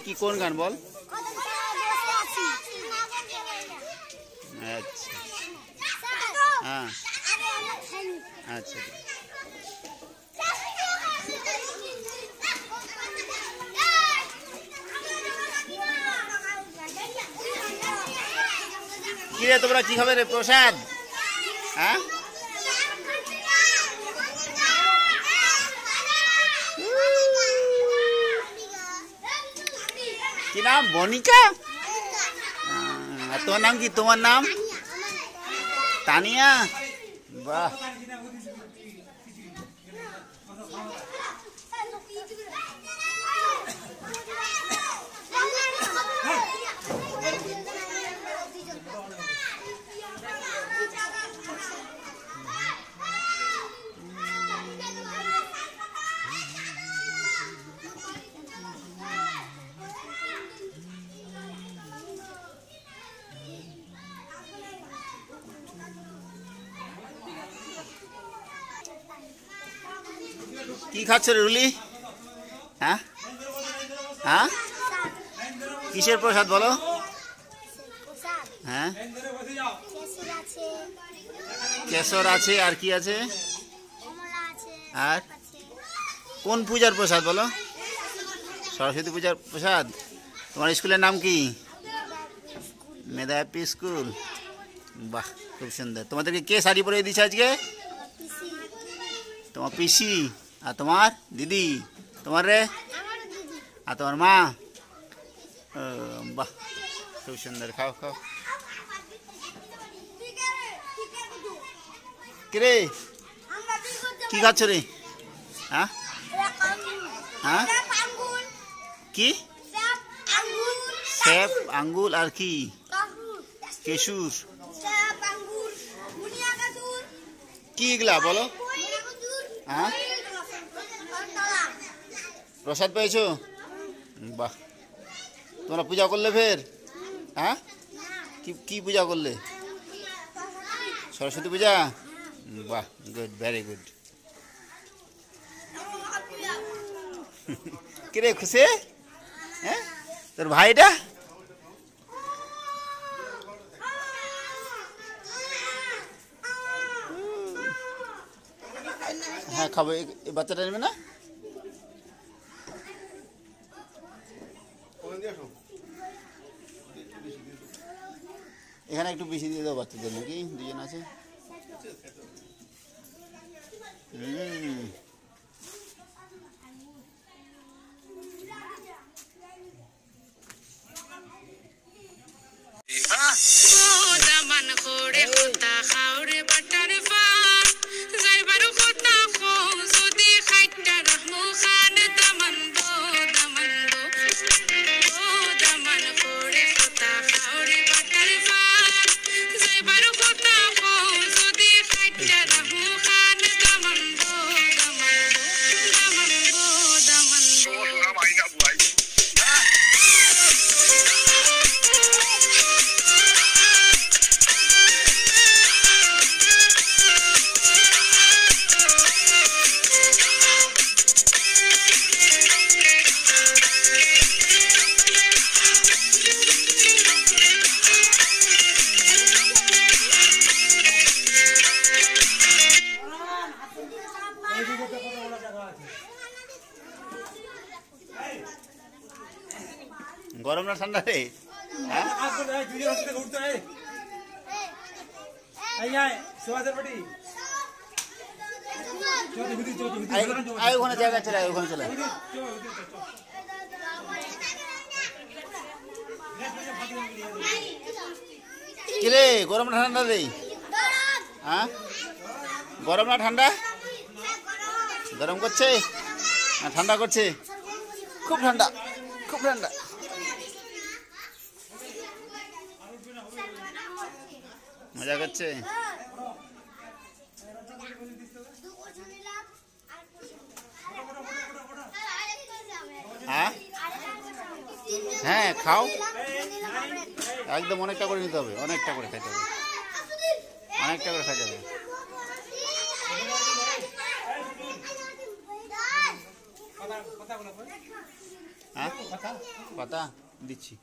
কি কোন গান বল? আচ্ছা হ্যাঁ আচ্ছা কি রে তোমরা কি খাবে রে প্রসাদ? হ্যাঁ কি নাম? বনিকা? তোমার নাম কি? তোমার নাম তানিয়া? বাহ কি খাচ্ছ রে রুলি? হ্যাঁ হ্যাঁ কিসের প্রসাদ বলো? হ্যাঁ কেশর আছে আর কি আছে? আর কোন পূজার প্রসাদ বলো? সরস্বতী পূজার প্রসাদ। তোমার স্কুলের নাম কি? মেধাপি স্কুল। বাহ, খুব সুন্দর। তোমাদেরকে কে শাড়ি পরিয়ে দিচ্ছে আজকে? তোমার পিসি। আর তোমার দিদি? তোমার রে? আর তোমার মা? বাহ, খুব সুন্দর। খাও খাও। কিরে, কি খাচ্ছ রে? হ্যাঁ হ্যাঁ, কি? সেব, আঙ্গুল, আর কি? কেশুর। কি এগুলা বলো? হ্যাঁ, প্রসাদ পেয়েছো? বাহ, তোমরা পূজা করলে ফের? হ্যাঁ, কি পূজা করলে? সরস্বতী পূজা। বাহ, গুড, ভেরি গুড। কিরে খুশি? হ্যাঁ, তোর ভাইটা? হ্যাঁ খাবো। এই বাচ্চাটা নেবে না? এখানে একটু বেশি দিয়ে দাও বাচ্চাদের, নাকি দুজন আছে। গরম না ঠান্ডা রে? ওখানে জায়গা চলে, ওখানে চলে। কিরে, গরম না ঠান্ডা রে? হ্যাঁ, গরম না ঠান্ডা? গরম করছে না ঠান্ডা করছে? খুব ঠান্ডা, খুব ঠান্ডা। মজা করছে? হ্যাঁ হ্যাঁ, খাও একদম। অনেকটা করে নিতে হবে, অনেকটা করে খাইতে হবে, অনেকটা করে খাইতে হবে। হ্যাঁ, পাতা দিচ্ছি।